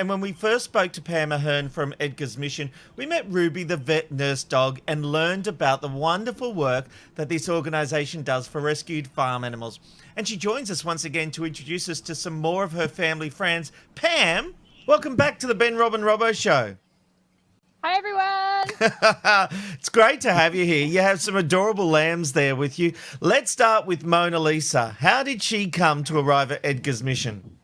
And when we first spoke to Pam Ahern from Edgar's Mission, we met Ruby, the vet nurse dog, and learned about the wonderful work that this organisation does for rescued farm animals. And she joins us once again to introduce us to some more of her family friends. Pam, welcome back to the Ben, Rob and Robbo Show. Hi, everyone. It's great to have you here. You have some adorable lambs there with you. Let's start with Mona Lisa. How did she come to arrive at Edgar's Mission?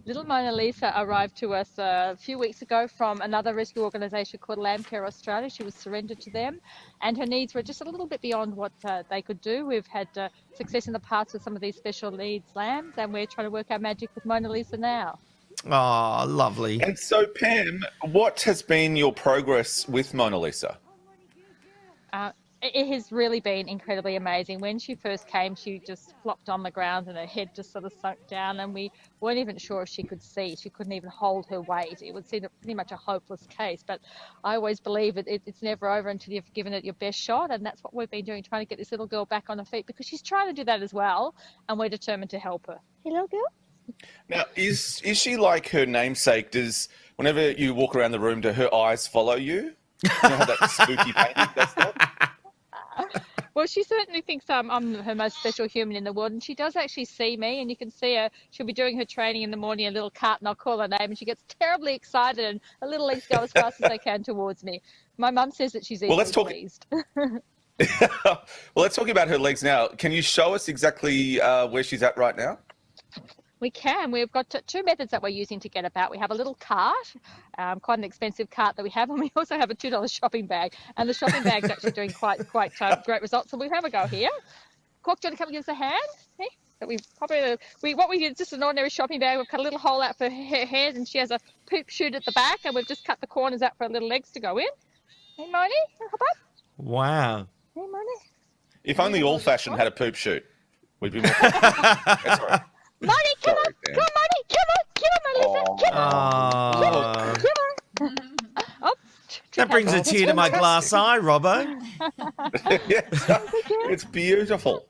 Little Mona Lisa arrived to us a few weeks ago from another rescue organisation called Lamb Care Australia. She was surrendered to them, and her needs were just a little bit beyond what they could do. We've had success in the past with some of these special needs lambs, and we're trying to work our magic with Mona Lisa now. Oh, lovely. And so, Pam, what has been your progress with Mona Lisa? It has really been incredibly amazing. When she first came, she just flopped on the ground and her head just sort of sunk down, and we weren't even sure if she could see. She couldn't even hold her weight. It would seem pretty much a hopeless case, but I always believe it's never over until you've given it your best shot, and that's what we've been doing, trying to get this little girl back on her feet, because she's trying to do that as well, and we're determined to help her. Hello, girl. Now, is she like her namesake? Does, whenever you walk around the room, do her eyes follow you? You know how that spooky painting does that? Well, she certainly thinks I'm her most special human in the world, and she does actually see me, and you can see her. She'll be doing her training in the morning in a little cart, and I'll call her name, and she gets terribly excited, and her little legs go as fast as they can towards me. My mum says that she's easily pleased. Well, let's talk about her legs now. Can you show us exactly where she's at right now? We can. We've got two methods that we're using to get about. We have a little cart, quite an expensive cart that we have, and we also have a $2 shopping bag. And the shopping bag's actually doing quite great results. So we have a go here. Cork, do you want to come and give us a hand? Hey, that it's just an ordinary shopping bag. We've cut a little hole out for her head, and she has a poop chute at the back, and we've just cut the corners out for her little legs to go in. Hey, Moni, hop up. Wow. Hey, Moni. If only All Fashion had a poop chute, we'd be more. That's all right. Moni, come on, Moni, come on, Lisa, come on. Oh, that brings a tear to my glass eye, Robbo. It's beautiful.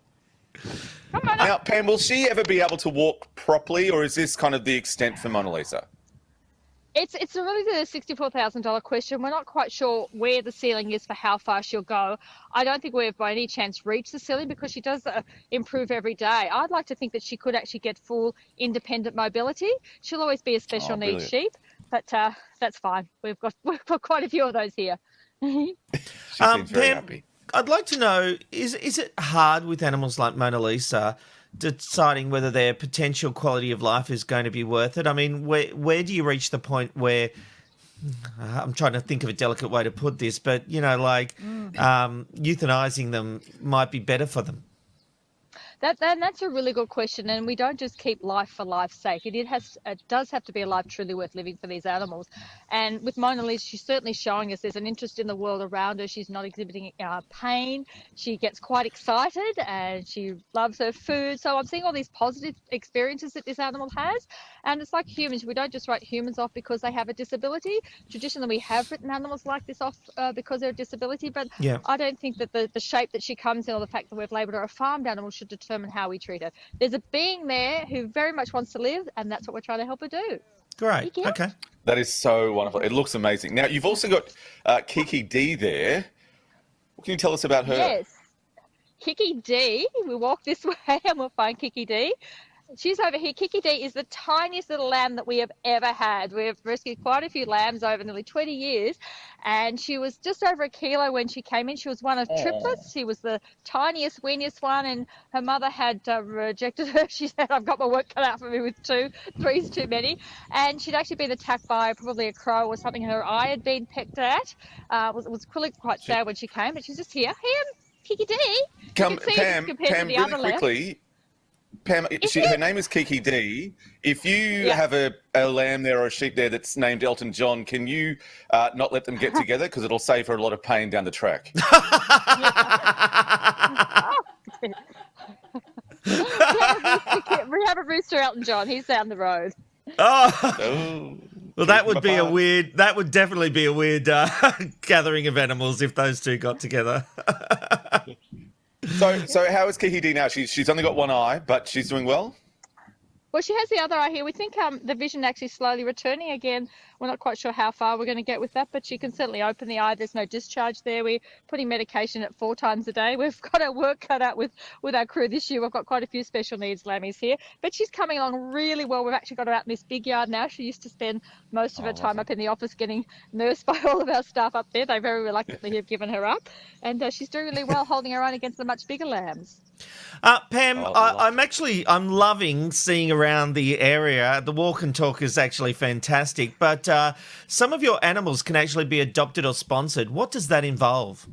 Come on. Now, Pam, will she ever be able to walk properly, or is this kind of the extent for Mona Lisa? It's really the $64,000 question. We're not quite sure where the ceiling is for how far she'll go. I don't think we've by any chance reached the ceiling, because she does improve every day. I'd like to think that she could actually get full independent mobility. She'll always be a special needs sheep, but that's fine. We've got quite a few of those here. She seems very happy. I'd like to know, is it hard with animals like Mona Lisa deciding whether their potential quality of life is going to be worth it? I mean, where do you reach the point where, I'm trying to think of a delicate way to put this, but, euthanizing them might be better for them? That's a really good question, and we don't just keep life for life's sake. It does have to be a life truly worth living for these animals. And with Mona Lisa, she's certainly showing us there's an interest in the world around her. She's not exhibiting pain. She gets quite excited, and she loves her food. So I'm seeing all these positive experiences that this animal has. And it's like humans. We don't just write humans off because they have a disability. Traditionally, we have written animals like this off because they're a disability, but I don't think that the shape that she comes in, or the fact that we've labelled her a farmed animal, should determine how we treat her. There's a being there who very much wants to live, and that's what we're trying to help her do. Great. Okay. That is so wonderful. It looks amazing. Now, you've also got Kiki Dee there. What can you tell us about her? Yes. Kiki Dee. We walk this way and we'll find Kiki Dee. She's over here. Kiki Dee is the tiniest little lamb that we have ever had. We've rescued quite a few lambs over nearly 20 years, and she was just over a kilo when she came in. She was one of triplets. She was the tiniest, weeniest one, and her mother had rejected her. She said, I've got my work cut out for me with three's too many. And she'd actually been attacked by probably a crow or something. Her eye had been pecked at. It was really quite sad when she came, but she's just here. Kiki Dee. Pam, really quickly. Pam, her name is Kiki Dee. If you have a lamb there or a sheep there that's named Elton John, can you not let them get together? Because it'll save her a lot of pain down the track. We have a rooster, Elton John. He's down the road. Oh. Well, that would definitely be a weird gathering of animals if those two got together. So how is Kiki Dee now? She's only got one eye, but she's doing well? Well, she has the other eye here. We think the vision actually slowly returning again. We're not quite sure how far we're going to get with that, but she can certainly open the eye. There's no discharge there. We're putting medication at 4 times a day. We've got our work cut out with our crew this year. We've got quite a few special needs lammies here, but she's coming along really well. We've actually got her out in this big yard now. She used to spend most of her time up in the office getting nursed by all of our staff up there. They very reluctantly have given her up, and she's doing really well, holding her own against the much bigger lambs. Pam, I'm loving seeing around the area. The walk and talk is actually fantastic, but some of your animals can actually be adopted or sponsored. What does that involve?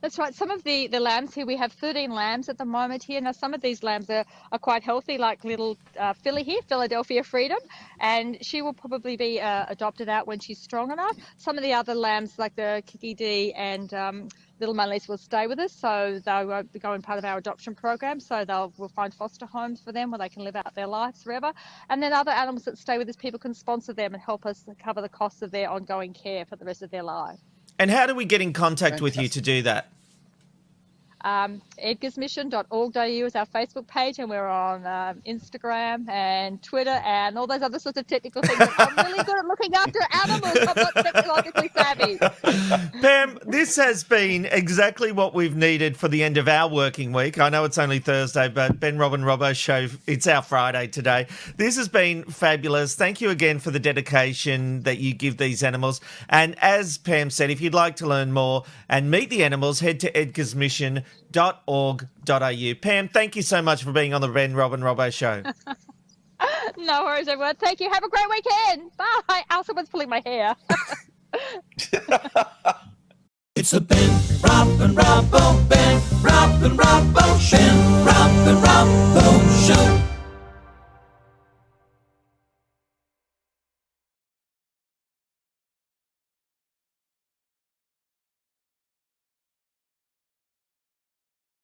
That's right. Some of the lambs here, we have 13 lambs at the moment here. Now, some of these lambs are quite healthy, like little filly here, Philadelphia Freedom, and she will probably be adopted out when she's strong enough. Some of the other lambs, like the Kiki Dee and little Mona Lisa, will stay with us, so they won't be going part of our adoption program. So we'll find foster homes for them where they can live out their lives forever. And then other animals that stay with us, people can sponsor them and help us cover the costs of their ongoing care for the rest of their life. And how do we get in contact with you to do that? Edgar'smission.org.au is our Facebook page, and we're on Instagram and Twitter and all those other sorts of technical things. I'm really good at looking after animals. I'm not technologically savvy. Pam, this has been exactly what we've needed for the end of our working week. I know it's only Thursday, but Ben, Rob and Robbo's show, it's our Friday today. This has been fabulous. Thank you again for the dedication that you give these animals. And as Pam said, if you'd like to learn more and meet the animals, head to Edgar'smission.org.au. Pam, thank you so much for being on the Ben, Rob and Robbo show. No worries, everyone. Thank you. Have a great weekend. Bye. Oh, someone's pulling my hair. It's the Ben, Rob and Robbo, Ben, Rob and Robbo, Ben, Rob and Robbo show.